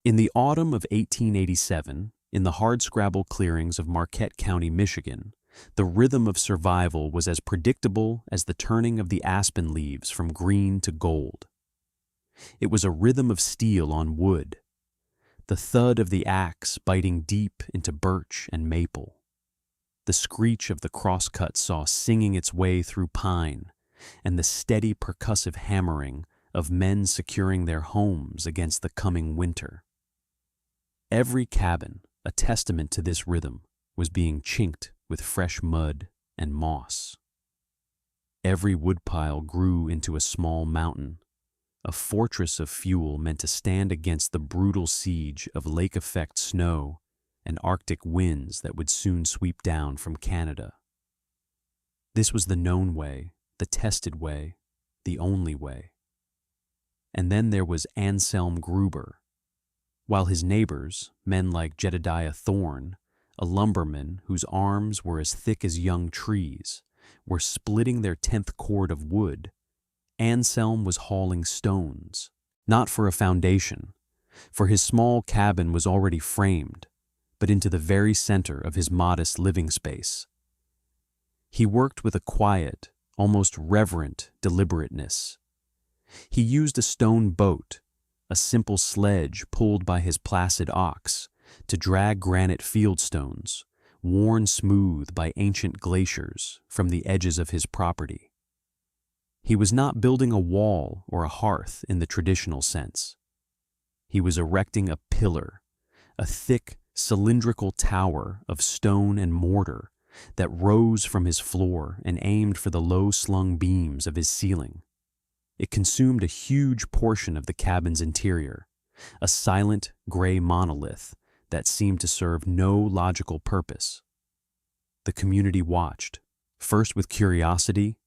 In the autumn of 1887, in the hardscrabble clearings of Marquette County, Michigan, the rhythm of survival was as predictable as the turning of the aspen leaves from green to gold. It was a rhythm of steel on wood, the thud of the axe biting deep into birch and maple, the screech of the crosscut saw singing its way through pine, and the steady percussive hammering of men securing their homes against the coming winter. Every cabin, a testament to this rhythm, was being chinked with fresh mud and moss. Every woodpile grew into a small mountain, a fortress of fuel meant to stand against the brutal siege of lake-effect snow and Arctic winds that would soon sweep down from Canada. This was the known way, the tested way, the only way. And then there was Anselm Gruber. While his neighbors, men like Jedediah Thorne, a lumberman whose arms were as thick as young trees, were splitting their 10th cord of wood, Anselm was hauling stones, not for a foundation, for his small cabin was already framed, but into the very center of his modest living space. He worked with a quiet, almost reverent deliberateness. He used a stone boat, a simple sledge pulled by his placid ox, to drag granite fieldstones, worn smooth by ancient glaciers, from the edges of his property. He was not building a wall or a hearth in the traditional sense. He was erecting a pillar, a thick, cylindrical tower of stone and mortar that rose from his floor and aimed for the low-slung beams of his ceiling. It consumed a huge portion of the cabin's interior, a silent, gray monolith that seemed to serve no logical purpose. The community watched, first with curiosity,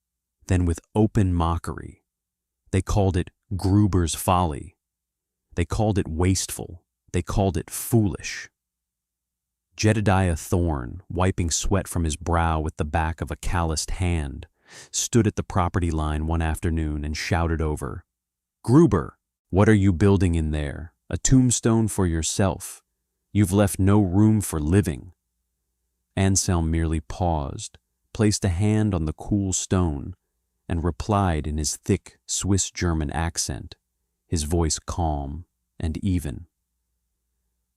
then with open mockery. They called it Gruber's folly. They called it wasteful. They called it foolish. Jedediah Thorne, wiping sweat from his brow with the back of a calloused hand, stood at the property line one afternoon and shouted over, "Gruber, what are you building in there? A tombstone for yourself. You've left no room for living." Anselm merely paused, placed a hand on the cool stone, and replied in his thick Swiss-German accent, his voice calm and even.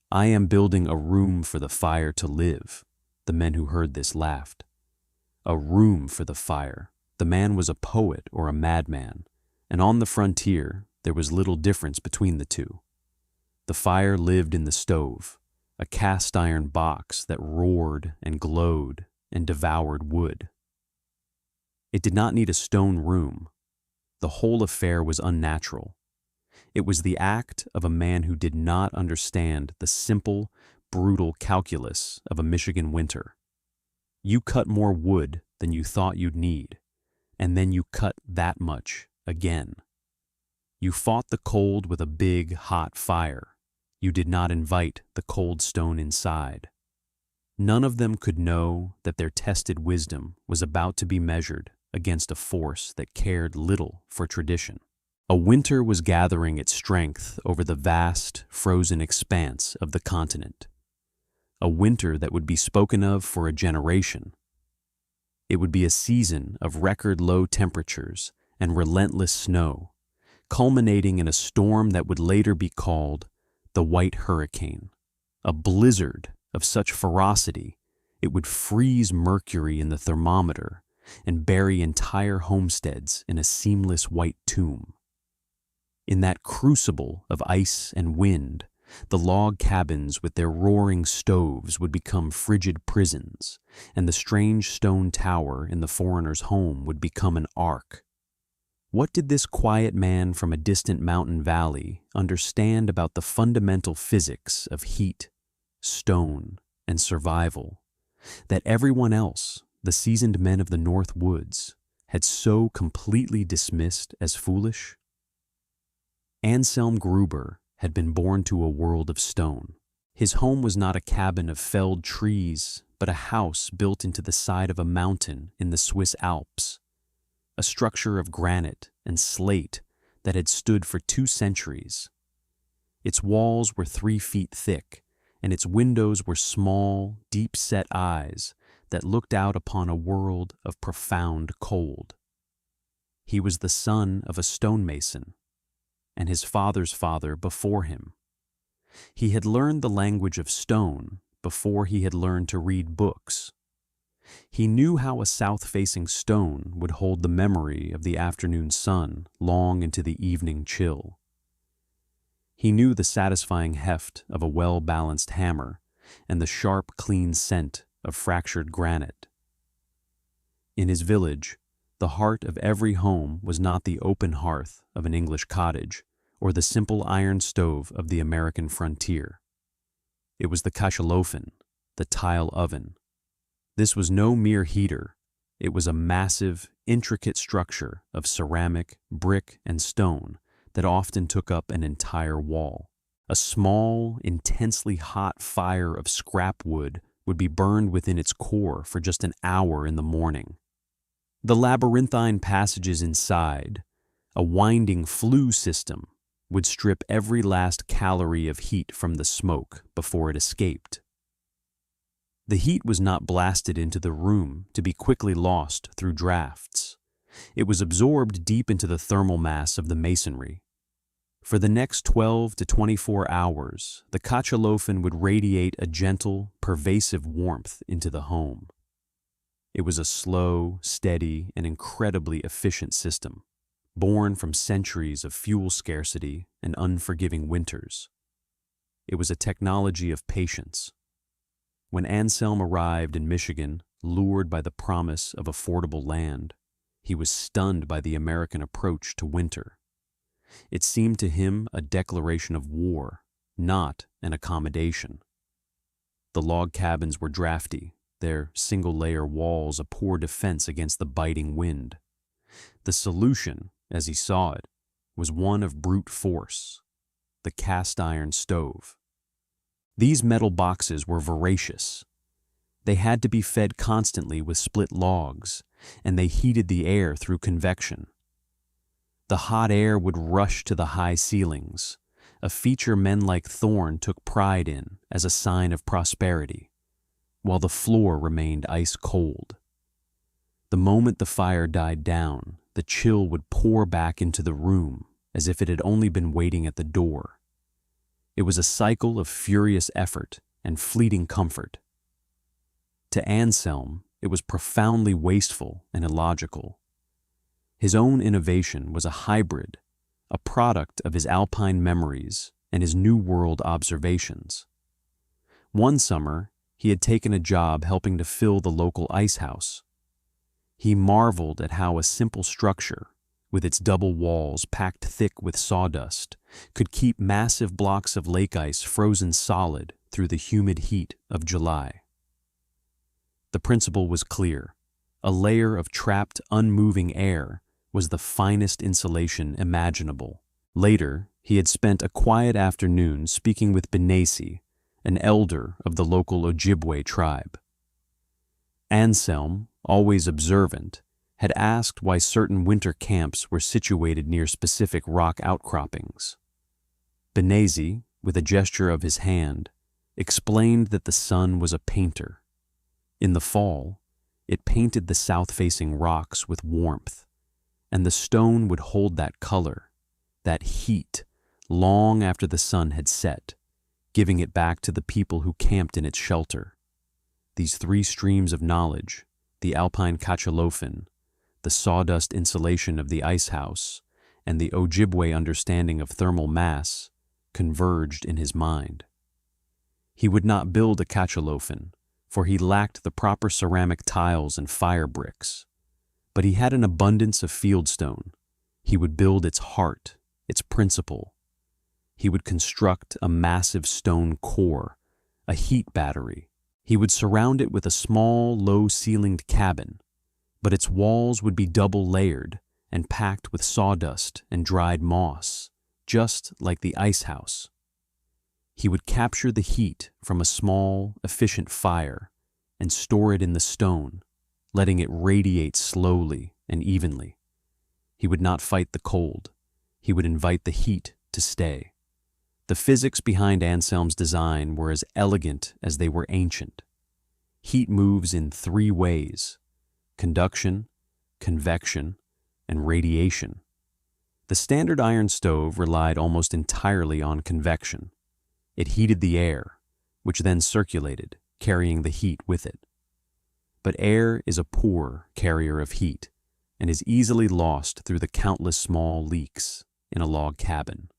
"I am building a room for the fire to live." The men who heard this laughed. A room for the fire. The man was a poet or a madman, and on the frontier there was little difference between the two. The fire lived in the stove, a cast-iron box that roared and glowed and devoured wood. It did not need a stone room. The whole affair was unnatural. It was the act of a man who did not understand the simple, brutal calculus of a Michigan winter. You cut more wood than you thought you'd need, and then you cut that much again. You fought the cold with a big, hot fire. You did not invite the cold stone inside. None of them could know that their tested wisdom was about to be measured against a force that cared little for tradition. A winter was gathering its strength over the vast, frozen expanse of the continent. A winter that would be spoken of for a generation. It would be a season of record low temperatures and relentless snow, culminating in a storm that would later be called the White Hurricane, a blizzard of such ferocity it would freeze mercury in the thermometer and bury entire homesteads in a seamless white tomb. In that crucible of ice and wind, the log cabins with their roaring stoves would become frigid prisons, and the strange stone tower in the foreigner's home would become an ark. What did this quiet man from a distant mountain valley understand about the fundamental physics of heat, stone, and survival that everyone else, the seasoned men of the North Woods, had so completely dismissed as foolish? Anselm Gruber had been born to a world of stone. His home was not a cabin of felled trees, but a house built into the side of a mountain in the Swiss Alps, a structure of granite and slate that had stood for 2 centuries. Its walls were 3 feet thick, and its windows were small, deep-set eyes that looked out upon a world of profound cold. He was the son of a stonemason, and his father's father before him. He had learned the language of stone before he had learned to read books. He knew how a south-facing stone would hold the memory of the afternoon sun long into the evening chill. He knew the satisfying heft of a well-balanced hammer and the sharp, clean scent of fractured granite. In his village, the heart of every home was not the open hearth of an English cottage or the simple iron stove of the American frontier. It was the Kachalofen, the tile oven. This was no mere heater. It was a massive, intricate structure of ceramic, brick, and stone that often took up an entire wall. A small, intensely hot fire of scrap wood would be burned within its core for just an hour in the morning. The labyrinthine passages inside, a winding flue system, would strip every last calorie of heat from the smoke before it escaped. The heat was not blasted into the room to be quickly lost through drafts. It was absorbed deep into the thermal mass of the masonry. For the next 12 to 24 hours, the Kachalofen would radiate a gentle, pervasive warmth into the home. It was a slow, steady, and incredibly efficient system, born from centuries of fuel scarcity and unforgiving winters. It was a technology of patience. When Anselm arrived in Michigan, lured by the promise of affordable land, he was stunned by the American approach to winter. It seemed to him a declaration of war, not an accommodation. The log cabins were drafty, their single-layer walls a poor defense against the biting wind. The solution, as he saw it, was one of brute force: the cast-iron stove. These metal boxes were voracious. They had to be fed constantly with split logs, and they heated the air through convection. The hot air would rush to the high ceilings, a feature men like Thorne took pride in as a sign of prosperity, while the floor remained ice cold. The moment the fire died down, the chill would pour back into the room as if it had only been waiting at the door. It was a cycle of furious effort and fleeting comfort. To Anselm, it was profoundly wasteful and illogical. His own innovation was a hybrid, a product of his alpine memories and his New World observations. One summer, he had taken a job helping to fill the local ice house. He marveled at how a simple structure, with its double walls packed thick with sawdust, could keep massive blocks of lake ice frozen solid through the humid heat of July. The principle was clear. A layer of trapped, unmoving air was the finest insulation imaginable. Later, he had spent a quiet afternoon speaking with Benesi, an elder of the local Ojibwe tribe. Anselm, always observant, had asked why certain winter camps were situated near specific rock outcroppings. Benesi, with a gesture of his hand, explained that the sun was a painter. In the fall, it painted the south-facing rocks with warmth, and the stone would hold that color, that heat, long after the sun had set, giving it back to the people who camped in its shelter. These three streams of knowledge, the Alpine Kachalofen, the sawdust insulation of the ice house, and the Ojibwe understanding of thermal mass, converged in his mind. He would not build a Kachalofen, for he lacked the proper ceramic tiles and fire bricks. But he had an abundance of fieldstone. He would build its heart, its principle. He would construct a massive stone core, a heat battery. He would surround it with a small, low-ceilinged cabin, but its walls would be double-layered and packed with sawdust and dried moss, just like the ice house. He would capture the heat from a small, efficient fire and store it in the stone, letting it radiate slowly and evenly. He would not fight the cold. He would invite the heat to stay. The physics behind Anselm's design were as elegant as they were ancient. Heat moves in three ways: conduction, convection, and radiation. The standard iron stove relied almost entirely on convection. It heated the air, which then circulated, carrying the heat with it. But air is a poor carrier of heat and is easily lost through the countless small leaks in a log cabin.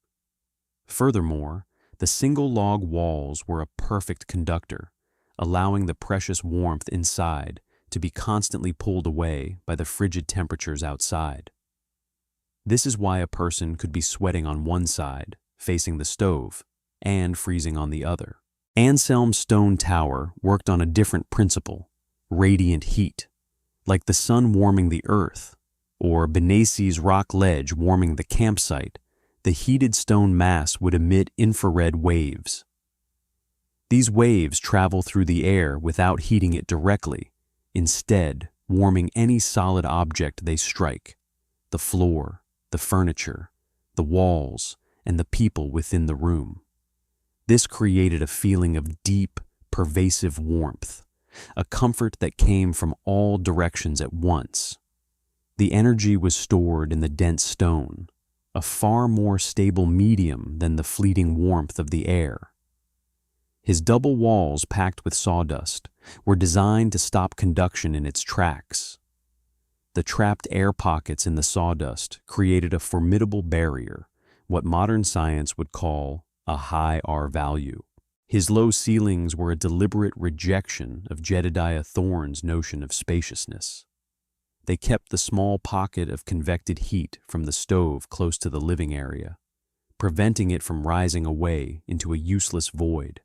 Furthermore, the single log walls were a perfect conductor, allowing the precious warmth inside to be constantly pulled away by the frigid temperatures outside. This is why a person could be sweating on one side, facing the stove, and freezing on the other. Anselm's stone tower worked on a different principle: radiant heat, like the sun warming the earth, or Benessi's rock ledge warming the campsite. The heated stone mass would emit infrared waves. These waves travel through the air without heating it directly, instead warming any solid object they strike: the floor, the furniture, the walls, and the people within the room. This created a feeling of deep, pervasive warmth, a comfort that came from all directions at once. The energy was stored in the dense stone, a far more stable medium than the fleeting warmth of the air. His double walls packed with sawdust were designed to stop conduction in its tracks. The trapped air pockets in the sawdust created a formidable barrier, what modern science would call a high R value. His low ceilings were a deliberate rejection of Jedediah Thorne's notion of spaciousness. They kept the small pocket of convected heat from the stove close to the living area, preventing it from rising away into a useless void.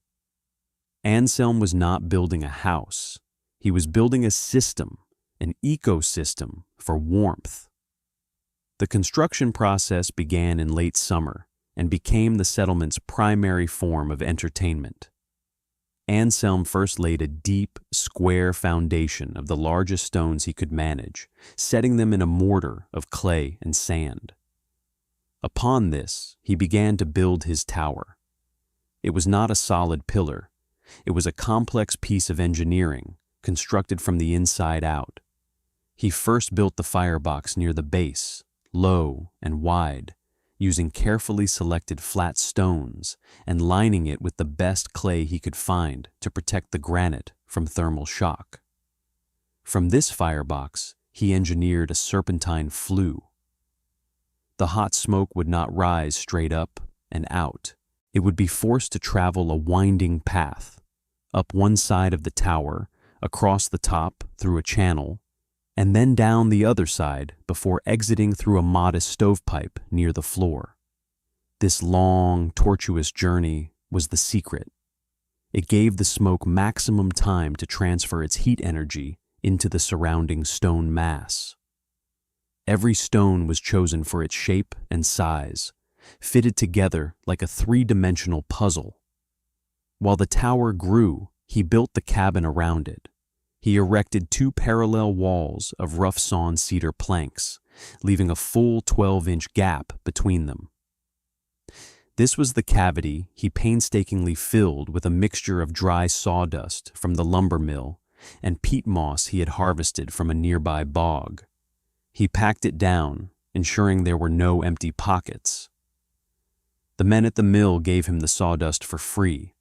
Anselm was not building a house. He was building a system, an ecosystem for warmth. The construction process began in late summer and became the settlement's primary form of entertainment. Anselm first laid a deep, square foundation of the largest stones he could manage, setting them in a mortar of clay and sand. Upon this, he began to build his tower. It was not a solid pillar. It was a complex piece of engineering, constructed from the inside out. He first built the firebox near the base, low and wide, using carefully selected flat stones and lining it with the best clay he could find to protect the granite from thermal shock. From this firebox, he engineered a serpentine flue. The hot smoke would not rise straight up and out. It would be forced to travel a winding path, up one side of the tower, across the top through a channel, and then down the other side before exiting through a modest stovepipe near the floor. This long, tortuous journey was the secret. It gave the smoke maximum time to transfer its heat energy into the surrounding stone mass. Every stone was chosen for its shape and size, fitted together like a three-dimensional puzzle. While the tower grew, he built the cabin around it. He erected 2 parallel walls of rough-sawn cedar planks, leaving a full 12-inch gap between them. This was the cavity he painstakingly filled with a mixture of dry sawdust from the lumber mill and peat moss he had harvested from a nearby bog. He packed it down, ensuring there were no empty pockets. The men at the mill gave him the sawdust for free,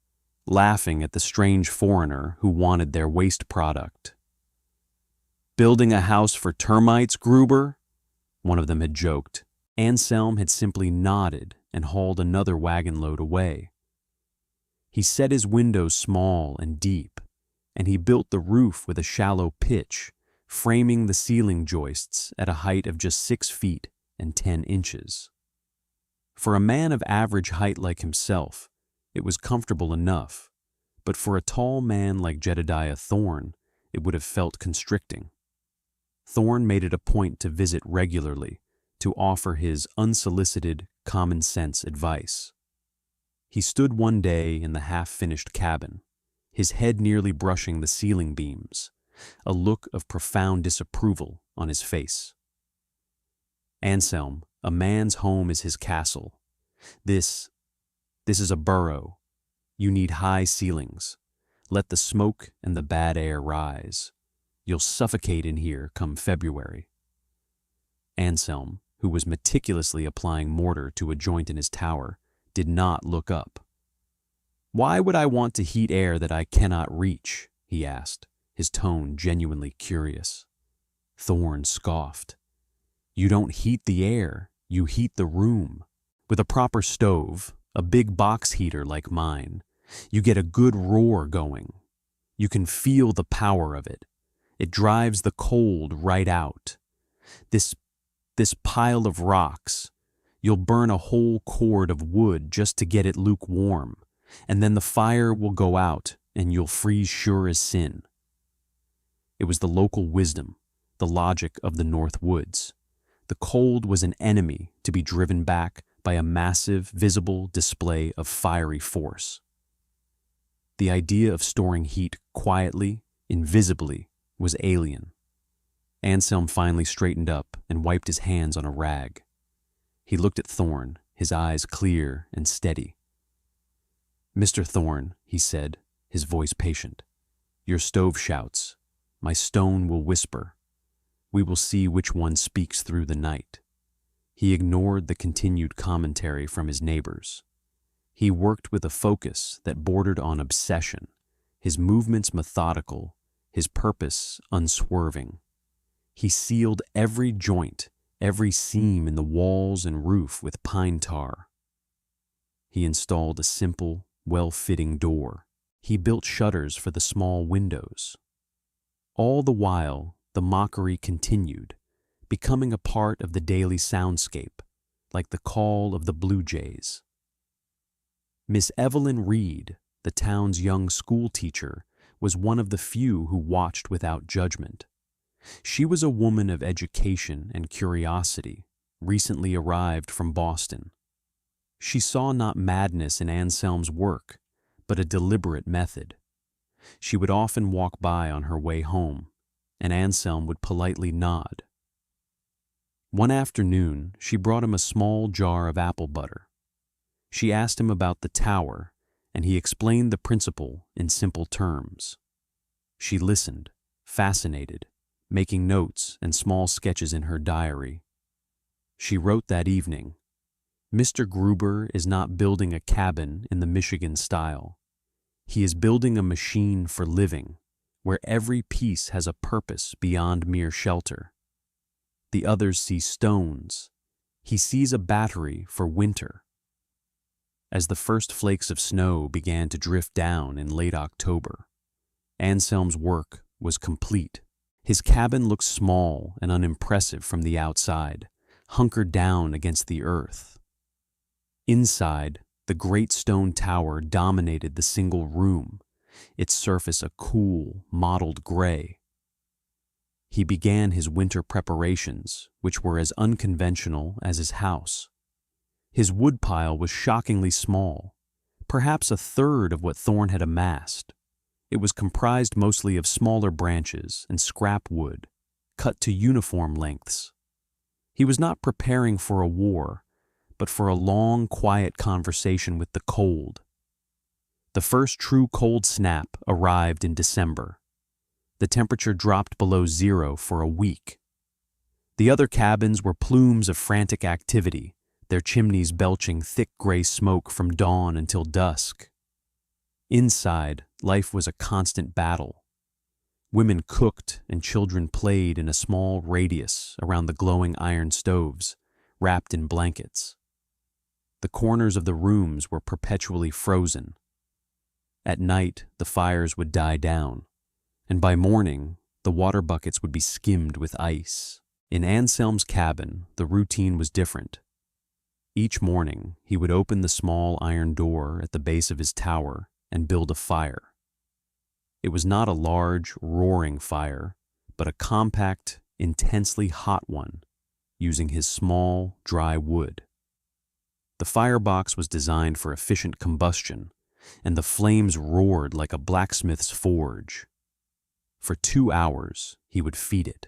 laughing at the strange foreigner who wanted their waste product. "Building a house for termites, Gruber?" one of them had joked. Anselm had simply nodded and hauled another wagon load away. He set his windows small and deep, and he built the roof with a shallow pitch, framing the ceiling joists at a height of just 6 feet and 10 inches. For a man of average height like himself, it was comfortable enough, but for a tall man like Jedediah Thorne, it would have felt constricting. Thorne made it a point to visit regularly, to offer his unsolicited, common-sense advice. He stood one day in the half-finished cabin, his head nearly brushing the ceiling beams, a look of profound disapproval on his face. "Anselm, a man's home is his castle. This This is a burrow. You need high ceilings. Let the smoke and the bad air rise. You'll suffocate in here come February." Anselm, who was meticulously applying mortar to a joint in his tower, did not look up. "Why would I want to heat air that I cannot reach?" he asked, his tone genuinely curious. Thorne scoffed. "You don't heat the air, you heat the room. With a proper stove, a big box heater like mine, you get a good roar going. You can feel the power of it. It drives the cold right out. This pile of rocks, you'll burn a whole cord of wood just to get it lukewarm, and then the fire will go out and you'll freeze sure as sin." It was the local wisdom, the logic of the North Woods. The cold was an enemy to be driven back by a massive, visible display of fiery force. The idea of storing heat quietly, invisibly, was alien. Anselm finally straightened up and wiped his hands on a rag. He looked at Thorne, his eyes clear and steady. "Mr. Thorne," he said, his voice patient, "your stove shouts. My stone will whisper. We will see which one speaks through the night." He ignored the continued commentary from his neighbors. He worked with a focus that bordered on obsession, his movements methodical, his purpose unswerving. He sealed every joint, every seam in the walls and roof with pine tar. He installed a simple, well-fitting door. He built shutters for the small windows. All the while, the mockery continued, becoming a part of the daily soundscape, like the call of the blue jays. Miss Evelyn Reed, the town's young school teacher, was one of the few who watched without judgment. She was a woman of education and curiosity, recently arrived from Boston. She saw not madness in Anselm's work, but a deliberate method. She would often walk by on her way home, and Anselm would politely nod. One afternoon, she brought him a small jar of apple butter. She asked him about the tower, and he explained the principle in simple terms. She listened, fascinated, making notes and small sketches in her diary. She wrote that evening, "Mr. Gruber is not building a cabin in the Michigan style. He is building a machine for living, where every piece has a purpose beyond mere shelter. The others see stones. He sees a battery for winter." As the first flakes of snow began to drift down in late October, Anselm's work was complete. His cabin looked small and unimpressive from the outside, hunkered down against the earth. Inside, the great stone tower dominated the single room, its surface a cool, mottled gray. He began his winter preparations, which were as unconventional as his house. His woodpile was shockingly small, perhaps a third of what Thorne had amassed. It was comprised mostly of smaller branches and scrap wood, cut to uniform lengths. He was not preparing for a war, but for a long, quiet conversation with the cold. The first true cold snap arrived in December. The temperature dropped below zero for a week. The other cabins were plumes of frantic activity, their chimneys belching thick gray smoke from dawn until dusk. Inside, life was a constant battle. Women cooked and children played in a small radius around the glowing iron stoves, wrapped in blankets. The corners of the rooms were perpetually frozen. At night, the fires would die down, and by morning, the water buckets would be skimmed with ice. In Anselm's cabin, the routine was different. Each morning, he would open the small iron door at the base of his tower and build a fire. It was not a large, roaring fire, but a compact, intensely hot one, using his small, dry wood. The firebox was designed for efficient combustion, and the flames roared like a blacksmith's forge. For 2 hours, he would feed it.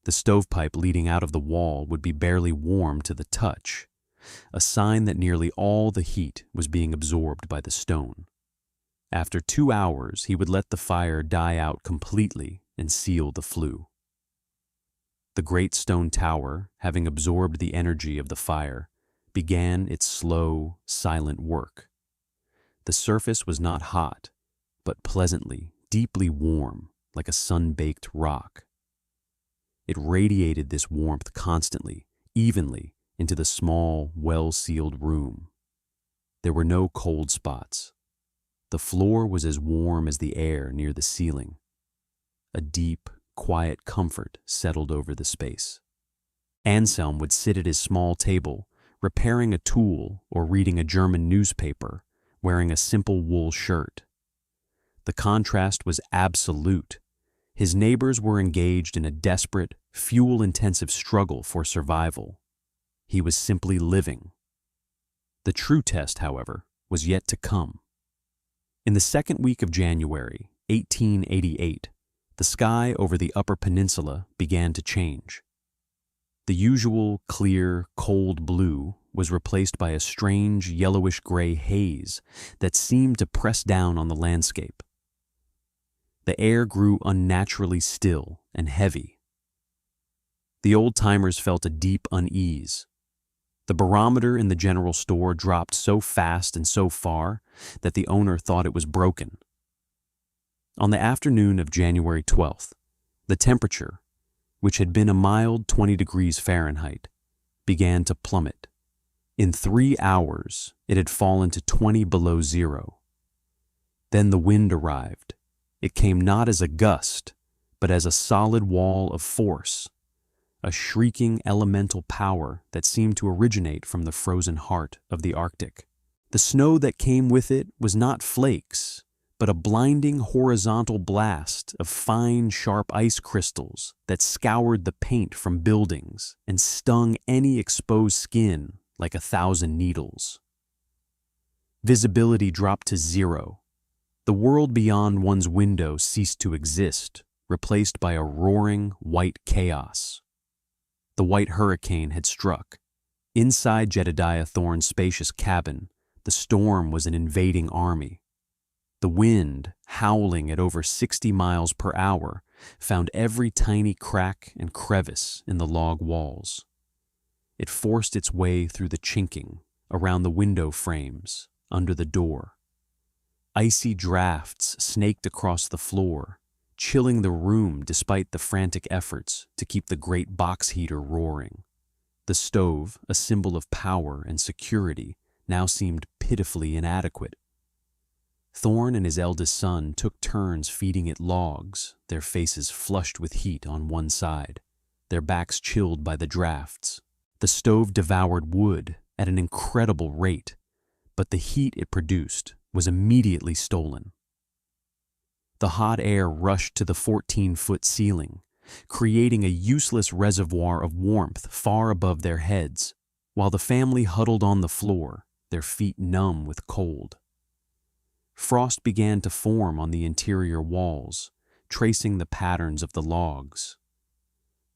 The stovepipe leading out of the wall would be barely warm to the touch, a sign that nearly all the heat was being absorbed by the stone. After 2 hours, he would let the fire die out completely and seal the flue. The great stone tower, having absorbed the energy of the fire, began its slow, silent work. The surface was not hot, but pleasantly, deeply warm, like a sun-baked rock. It radiated this warmth constantly, evenly, into the small, well-sealed room. There were no cold spots. The floor was as warm as the air near the ceiling. A deep, quiet comfort settled over the space. Anselm would sit at his small table, repairing a tool or reading a German newspaper, wearing a simple wool shirt. The contrast was absolute. His neighbors were engaged in a desperate, fuel-intensive struggle for survival. He was simply living. The true test, however, was yet to come. In the second week of January, 1888, the sky over the Upper Peninsula began to change. The usual clear, cold blue was replaced by a strange yellowish-gray haze that seemed to press down on the landscape. The air grew unnaturally still and heavy. The old-timers felt a deep unease. The barometer in the general store dropped so fast and so far that the owner thought it was broken. On the afternoon of January 12th, the temperature, which had been a mild 20 degrees Fahrenheit, began to plummet. In 3 hours, it had fallen to 20 below zero. Then the wind arrived. It came not as a gust, but as a solid wall of force, a shrieking elemental power that seemed to originate from the frozen heart of the Arctic. The snow that came with it was not flakes, but a blinding horizontal blast of fine, sharp ice crystals that scoured the paint from buildings and stung any exposed skin like 1,000 needles. Visibility dropped to zero. The world beyond one's window ceased to exist, replaced by a roaring white chaos. The white hurricane had struck. Inside Jedediah Thorne's spacious cabin, the storm was an invading army. The wind, howling at over 60 miles per hour, found every tiny crack and crevice in the log walls. It forced its way through the chinking, around the window frames, under the door. Icy drafts snaked across the floor, chilling the room despite the frantic efforts to keep the great box heater roaring. The stove, a symbol of power and security, now seemed pitifully inadequate. Thorne and his eldest son took turns feeding it logs, their faces flushed with heat on one side, their backs chilled by the drafts. The stove devoured wood at an incredible rate, but the heat it produced was immediately stolen. The hot air rushed to the 14-foot ceiling, creating a useless reservoir of warmth far above their heads, while the family huddled on the floor, their feet numb with cold. Frost began to form on the interior walls, tracing the patterns of the logs.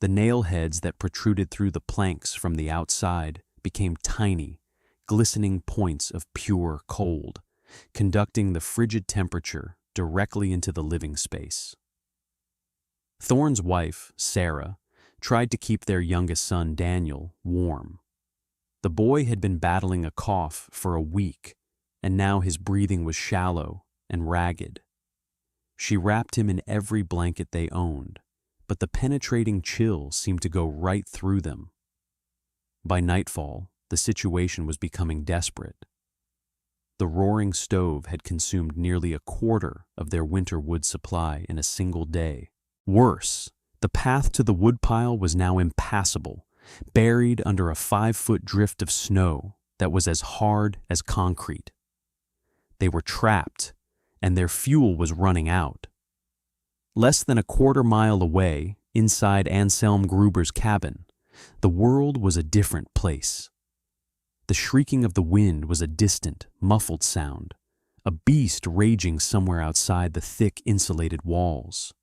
The nail heads that protruded through the planks from the outside became tiny, glistening points of pure cold, conducting the frigid temperature directly into the living space. Thorne's wife, Sarah, tried to keep their youngest son, Daniel, warm. The boy had been battling a cough for a week, and now his breathing was shallow and ragged. She wrapped him in every blanket they owned, but the penetrating chill seemed to go right through them. By nightfall, the situation was becoming desperate. The roaring stove had consumed nearly a quarter of their winter wood supply in a single day. Worse, the path to the woodpile was now impassable, buried under a 5-foot drift of snow that was as hard as concrete. They were trapped, and their fuel was running out. Less than a quarter-mile away, inside Anselm Gruber's cabin, the world was a different place. The shrieking of the wind was a distant, muffled sound, a beast raging somewhere outside the thick, insulated walls.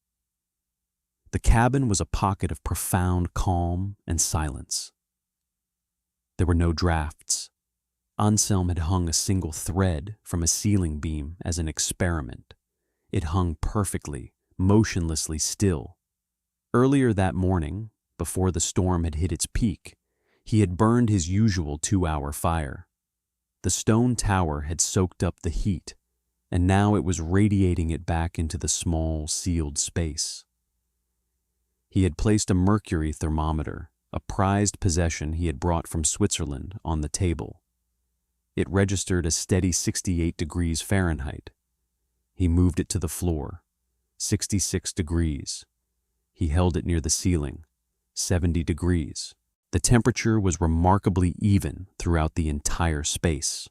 The cabin was a pocket of profound calm and silence. There were no drafts, Anselm had hung a single thread from a ceiling beam as an experiment. It hung perfectly, motionlessly still. Earlier that morning, before the storm had hit its peak, he had burned his usual 2-hour fire. The stone tower had soaked up the heat, and now it was radiating it back into the small, sealed space. He had placed a mercury thermometer, a prized possession he had brought from Switzerland, on the table. It registered a steady 68 degrees Fahrenheit. He moved it to the floor, 66 degrees. He held it near the ceiling, 70 degrees. The temperature was remarkably even throughout the entire space.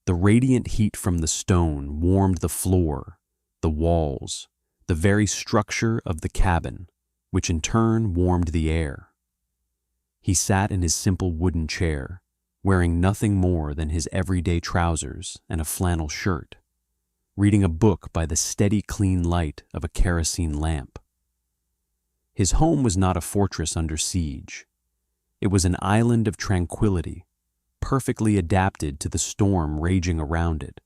The radiant heat from the stone warmed the floor, the walls, the very structure of the cabin, which in turn warmed the air. He sat in his simple wooden chair, wearing nothing more than his everyday trousers and a flannel shirt, reading a book by the steady, clean light of a kerosene lamp. His home was not a fortress under siege. It was an island of tranquility, perfectly adapted to the storm raging around it.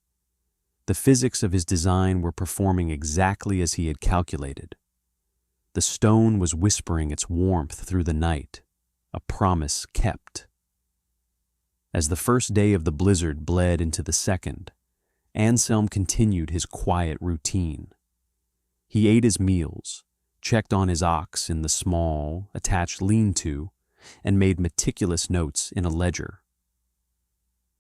The physics of his design were performing exactly as he had calculated. The stone was whispering its warmth through the night, a promise kept. As the first day of the blizzard bled into the second, Anselm continued his quiet routine. He ate his meals, checked on his ox in the small, attached lean-to, and made meticulous notes in a ledger.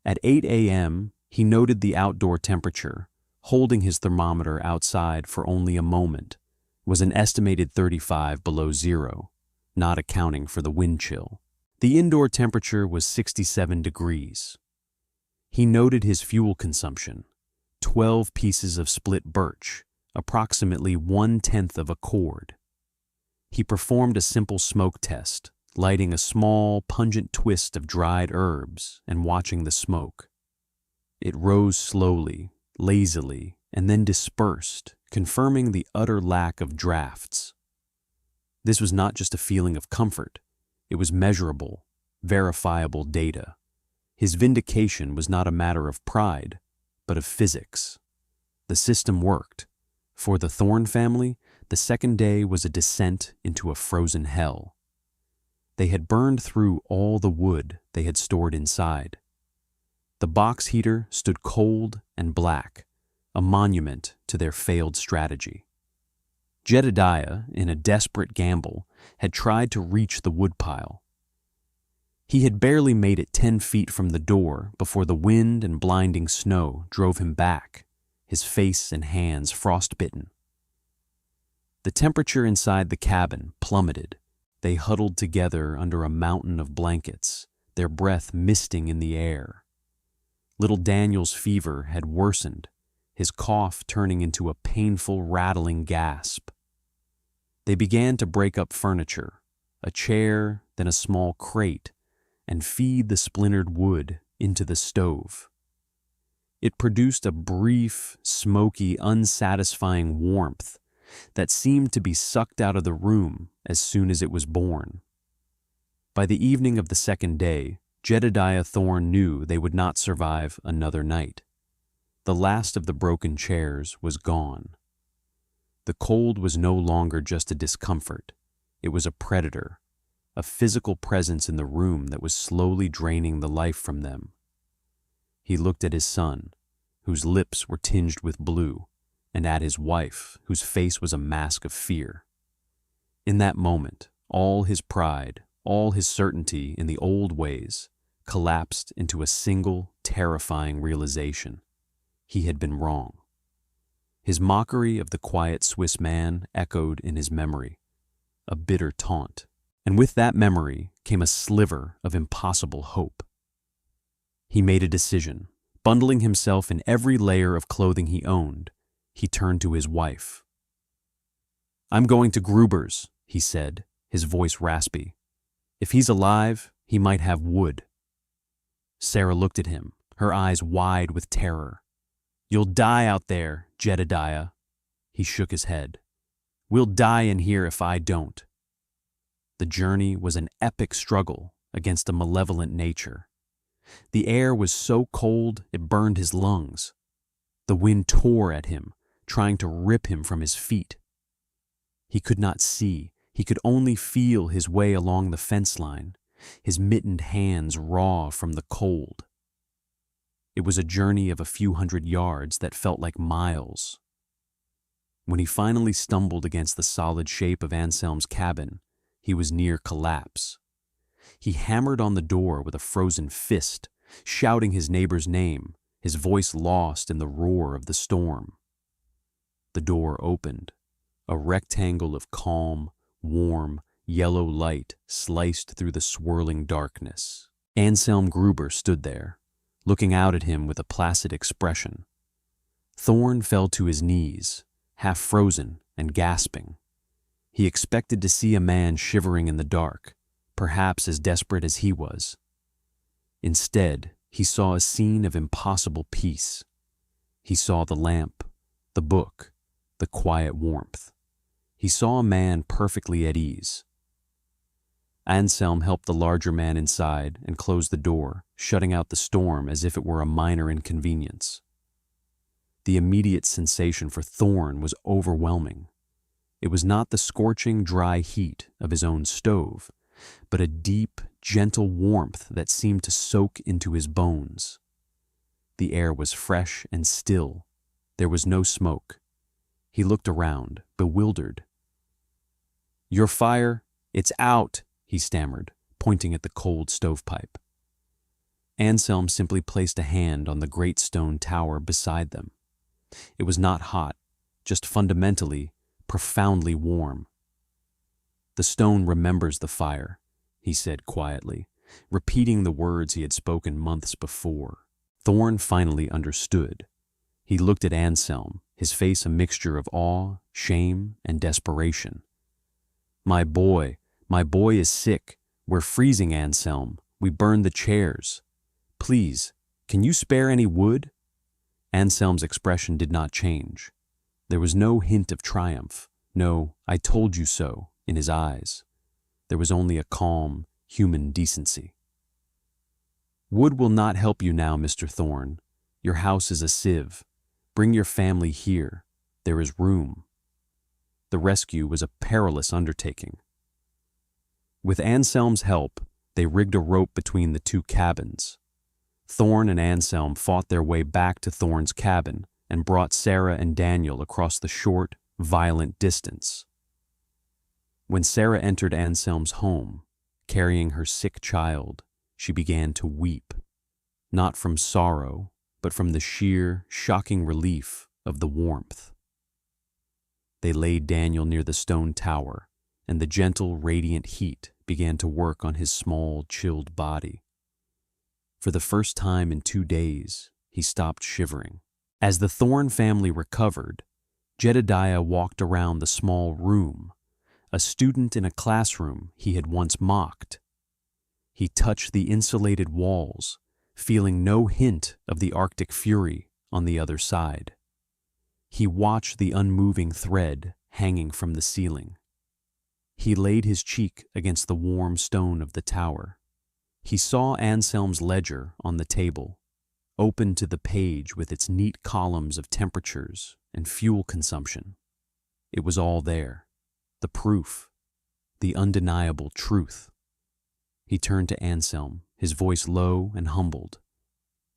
At 8 a.m., he noted the outdoor temperature, holding his thermometer outside for only a moment, was an estimated 35 below zero, not accounting for the wind chill. The indoor temperature was 67 degrees. He noted his fuel consumption, 12 pieces of split birch, approximately 1/10 of a cord. He performed a simple smoke test, lighting a small, pungent twist of dried herbs and watching the smoke. It rose slowly, lazily, and then dispersed, confirming the utter lack of drafts. This was not just a feeling of comfort. It was measurable, verifiable data. His vindication was not a matter of pride, but of physics. The system worked. For the Thorne family, the second day was a descent into a frozen hell. They had burned through all the wood they had stored inside. The box heater stood cold and black, a monument to their failed strategy. Jedediah, in a desperate gamble, had tried to reach the woodpile. He had barely made it 10 feet from the door before the wind and blinding snow drove him back, his face and hands frostbitten. The temperature inside the cabin plummeted. They huddled together under a mountain of blankets, their breath misting in the air. Little Daniel's fever had worsened, his cough turning into a painful, rattling gasp. They began to break up furniture, a chair, then a small crate, and feed the splintered wood into the stove. It produced a brief, smoky, unsatisfying warmth that seemed to be sucked out of the room as soon as it was born. By the evening of the second day, Jedediah Thorne knew they would not survive another night. The last of the broken chairs was gone. The cold was no longer just a discomfort. It was a predator, a physical presence in the room that was slowly draining the life from them. He looked at his son, whose lips were tinged with blue, and at his wife, whose face was a mask of fear. In that moment, all his pride, all his certainty in the old ways, collapsed into a single, terrifying realization. He had been wrong. His mockery of the quiet Swiss man echoed in his memory, a bitter taunt, and with that memory came a sliver of impossible hope. He made a decision. Bundling himself in every layer of clothing he owned, he turned to his wife. "I'm going to Gruber's," he said, his voice raspy. "If he's alive, he might have wood." Sarah looked at him, her eyes wide with terror. "You'll die out there, Jedediah." He shook his head. "We'll die in here if I don't." The journey was an epic struggle against a malevolent nature. The air was so cold it burned his lungs. The wind tore at him, trying to rip him from his feet. He could not see. He could only feel his way along the fence line, his mittened hands raw from the cold. It was a journey of a few hundred yards that felt like miles. When he finally stumbled against the solid shape of Anselm's cabin, he was near collapse. He hammered on the door with a frozen fist, shouting his neighbor's name, his voice lost in the roar of the storm. The door opened. A rectangle of calm, warm, yellow light sliced through the swirling darkness. Anselm Gruber stood there, looking out at him with a placid expression. Thorn fell to his knees, half frozen and gasping. He expected to see a man shivering in the dark, perhaps as desperate as he was. Instead, he saw a scene of impossible peace. He saw the lamp, the book, the quiet warmth. He saw a man perfectly at ease. Anselm helped the larger man inside and closed the door, shutting out the storm as if it were a minor inconvenience. The immediate sensation for Thorn was overwhelming. It was not the scorching, dry heat of his own stove, but a deep, gentle warmth that seemed to soak into his bones. The air was fresh and still. There was no smoke. He looked around, bewildered. "Your fire, it's out," he stammered, pointing at the cold stovepipe. Anselm simply placed a hand on the great stone tower beside them. It was not hot, just fundamentally, profoundly warm. "The stone remembers the fire," he said quietly, repeating the words he had spoken months before. Thorn finally understood. He looked at Anselm, his face a mixture of awe, shame, and desperation. My boy is sick. We're freezing, Anselm. We burned the chairs. Please, can you spare any wood?" Anselm's expression did not change. There was no hint of triumph, no "I told you so" in his eyes. There was only a calm, human decency. "Wood will not help you now, Mr. Thorn. Your house is a sieve. Bring your family here. There is room." The rescue was a perilous undertaking. With Anselm's help, they rigged a rope between the two cabins. Thorn and Anselm fought their way back to Thorn's cabin and brought Sarah and Daniel across the short, violent distance. When Sarah entered Anselm's home, carrying her sick child, she began to weep, not from sorrow, but from the sheer, shocking relief of the warmth. They laid Daniel near the stone tower, and the gentle, radiant heat began to work on his small, chilled body. For the first time in 2 days, he stopped shivering. As the Thorn family recovered, Jedediah walked around the small room, a student in a classroom he had once mocked. He touched the insulated walls, feeling no hint of the Arctic fury on the other side. He watched the unmoving thread hanging from the ceiling. He laid his cheek against the warm stone of the tower. He saw Anselm's ledger on the table, open to the page with its neat columns of temperatures and fuel consumption. It was all there, the proof, the undeniable truth. He turned to Anselm, his voice low and humbled.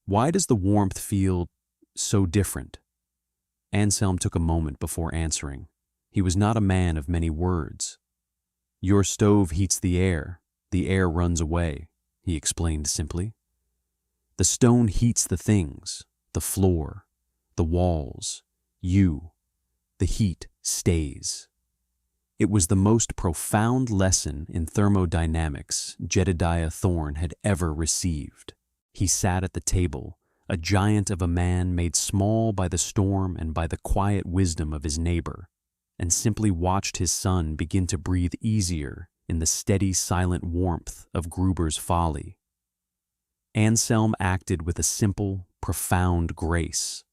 "Why does the warmth feel so different?" Anselm took a moment before answering. He was not a man of many words. "Your stove heats the air runs away," he explained simply. "The stone heats the things, the floor, the walls, you. The heat stays." It was the most profound lesson in thermodynamics Jedediah Thorn had ever received. He sat at the table, a giant of a man made small by the storm and by the quiet wisdom of his neighbor, and simply watched his son begin to breathe easier in the steady, silent warmth of Gruber's folly. Anselm acted with a simple, profound grace.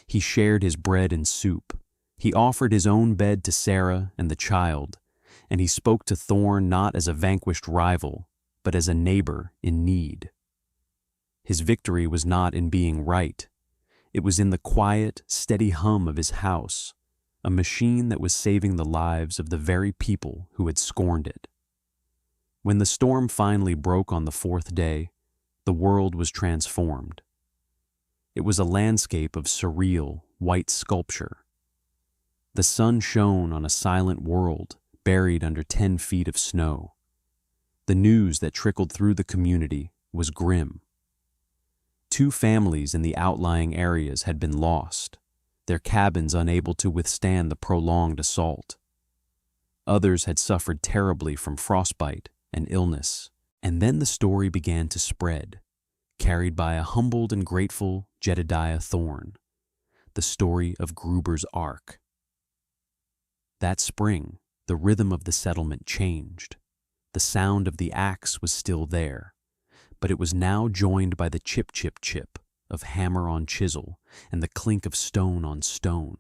He shared his bread and soup. He offered his own bed to Sarah and the child, and he spoke to Thorn not as a vanquished rival, but as a neighbor in need. His victory was not in being right. It was in the quiet, steady hum of his house, a machine that was saving the lives of the very people who had scorned it. When the storm finally broke on the fourth day, the world was transformed. It was a landscape of surreal, white sculpture. The sun shone on a silent world buried under 10 feet of snow. The news that trickled through the community was grim. 2 families in the outlying areas had been lost, their cabins unable to withstand the prolonged assault. Others had suffered terribly from frostbite and illness, and then the story began to spread, carried by a humbled and grateful Jedediah Thorne, the story of Gruber's Ark. That spring, the rhythm of the settlement changed. The sound of the axe was still there, but it was now joined by the chip, chip, chip of hammer on chisel and the clink of stone on stone.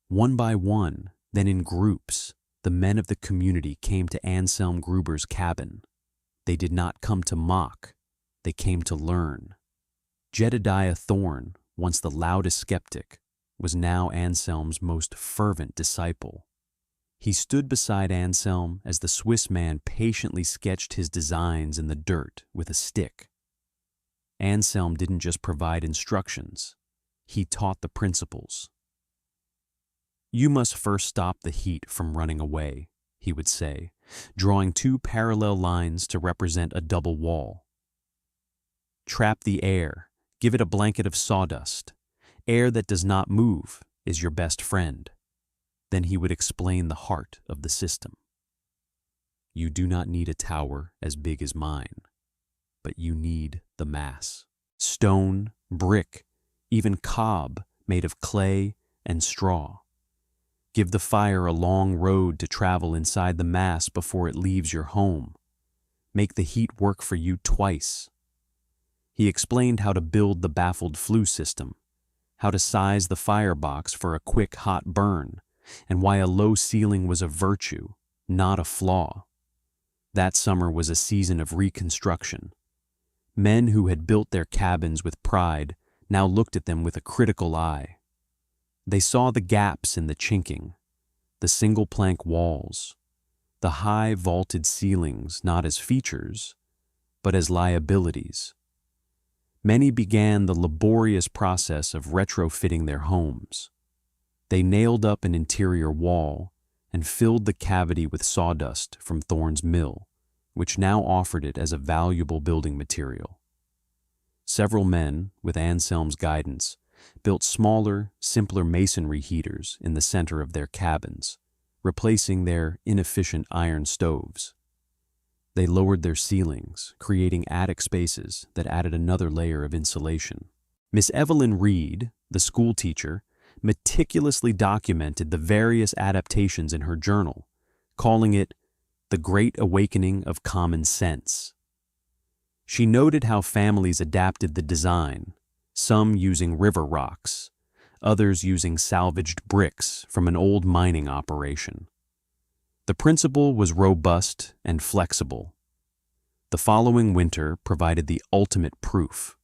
One by one, then in groups, the men of the community came to Anselm Gruber's cabin. They did not come to mock, they came to learn. Jedediah Thorne, once the loudest skeptic, was now Anselm's most fervent disciple. He stood beside Anselm as the Swiss man patiently sketched his designs in the dirt with a stick. Anselm didn't just provide instructions, he taught the principles. "You must first stop the heat from running away," he would say, drawing 2 parallel lines to represent a double wall. "Trap the air, give it a blanket of sawdust. Air that does not move is your best friend." Then he would explain the heart of the system. "You do not need a tower as big as mine, but you need the mass. Stone, brick, even cob made of clay and straw. Give the fire a long road to travel inside the mass before it leaves your home. Make the heat work for you twice." He explained how to build the baffled flue system, how to size the firebox for a quick hot burn, and why a low ceiling was a virtue, not a flaw. That summer was a season of reconstruction. Men who had built their cabins with pride now looked at them with a critical eye. They saw the gaps in the chinking, the single-plank walls, the high vaulted ceilings not as features, but as liabilities. Many began the laborious process of retrofitting their homes. They nailed up an interior wall and filled the cavity with sawdust from Thorne's mill, which now offered it as a valuable building material. Several men, with Anselm's guidance, built smaller, simpler masonry heaters in the center of their cabins, replacing their inefficient iron stoves. They lowered their ceilings, creating attic spaces that added another layer of insulation. Miss Evelyn Reed, the school teacher, meticulously documented the various adaptations in her journal, calling it the Great Awakening of Common Sense. She noted how families adapted the design, some using river rocks, others using salvaged bricks from an old mining operation. The principle was robust and flexible. The following winter provided the ultimate proof.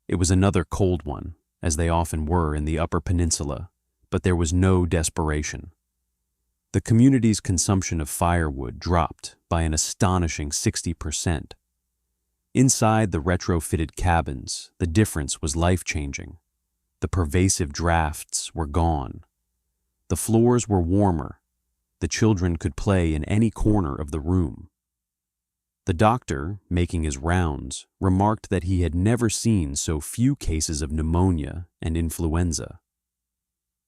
It was another cold one, as they often were in the Upper Peninsula, but there was no desperation. The community's consumption of firewood dropped by an astonishing 60%. Inside the retrofitted cabins, the difference was life-changing. The pervasive drafts were gone. The floors were warmer. The children could play in any corner of the room. The doctor, making his rounds, remarked that he had never seen so few cases of pneumonia and influenza.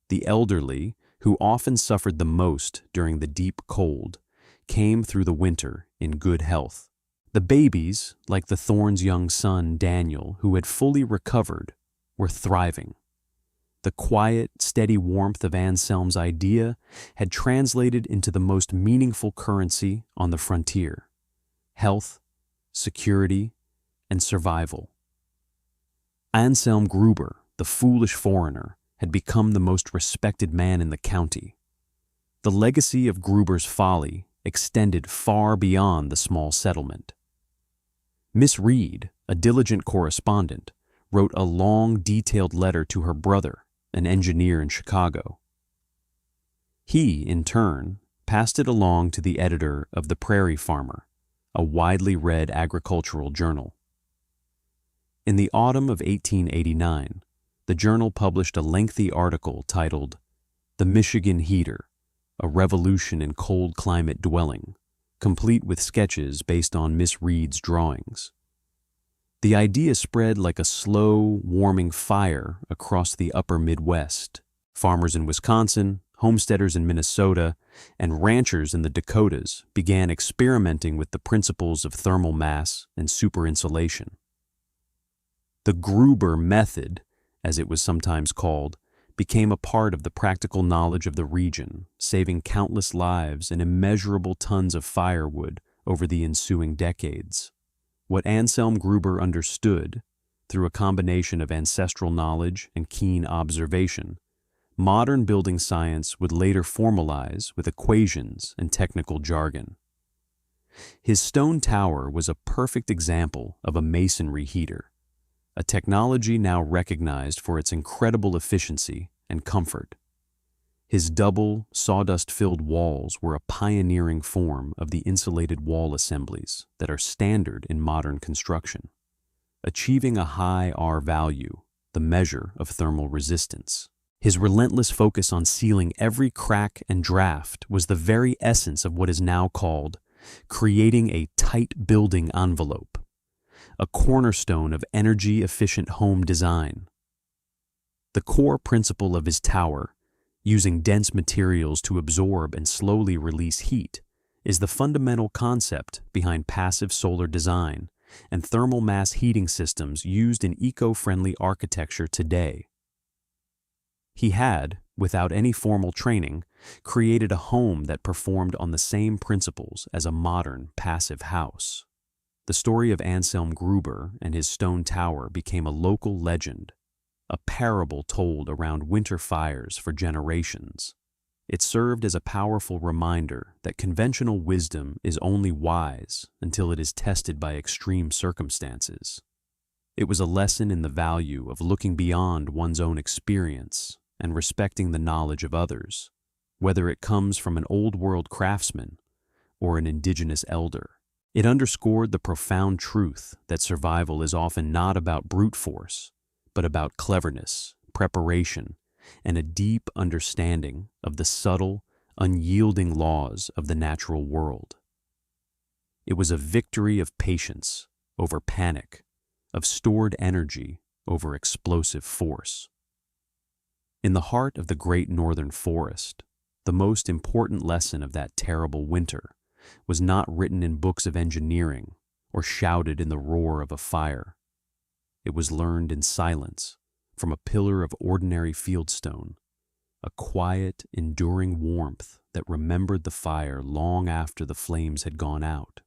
The elderly, who often suffered the most during the deep cold, came through the winter in good health. The babies, like the Thorne's young son Daniel, who had fully recovered, were thriving. The quiet, steady warmth of Anselm's idea had translated into the most meaningful currency on the frontier: health, security, and survival. Anselm Gruber, the foolish foreigner, had become the most respected man in the county. The legacy of Gruber's folly extended far beyond the small settlement. Miss Reed, a diligent correspondent, wrote a long, detailed letter to her brother, an engineer in Chicago. He, in turn, passed it along to the editor of The Prairie Farmer, a widely read agricultural journal. In the autumn of 1889, the journal published a lengthy article titled "The Michigan Heater, a Revolution in Cold Climate Dwelling," complete with sketches based on Miss Reed's drawings. The idea spread like a slow, warming fire across the upper Midwest. Farmers in Wisconsin, homesteaders in Minnesota, and ranchers in the Dakotas began experimenting with the principles of thermal mass and superinsulation. The Gruber method, as it was sometimes called, became a part of the practical knowledge of the region, saving countless lives and immeasurable tons of firewood over the ensuing decades. What Anselm Gruber understood, through a combination of ancestral knowledge and keen observation, modern building science would later formalize with equations and technical jargon. His stone tower was a perfect example of a masonry heater, a technology now recognized for its incredible efficiency and comfort. His double, sawdust-filled walls were a pioneering form of the insulated wall assemblies that are standard in modern construction, achieving a high R value, the measure of thermal resistance. His relentless focus on sealing every crack and draft was the very essence of what is now called creating a tight building envelope, a cornerstone of energy-efficient home design. The core principle of his tower, using dense materials to absorb and slowly release heat, is the fundamental concept behind passive solar design and thermal mass heating systems used in eco-friendly architecture today. He had, without any formal training, created a home that performed on the same principles as a modern passive house. The story of Anselm Gruber and his stone tower became a local legend, a parable told around winter fires for generations. It served as a powerful reminder that conventional wisdom is only wise until it is tested by extreme circumstances. It was a lesson in the value of looking beyond one's own experience and respecting the knowledge of others, whether it comes from an old-world craftsman or an indigenous elder. It underscored the profound truth that survival is often not about brute force, but about cleverness, preparation, and a deep understanding of the subtle, unyielding laws of the natural world. It was a victory of patience over panic, of stored energy over explosive force. In the heart of the great northern forest, the most important lesson of that terrible winter was not written in books of engineering or shouted in the roar of a fire. It was learned in silence from a pillar of ordinary fieldstone, a quiet, enduring warmth that remembered the fire long after the flames had gone out.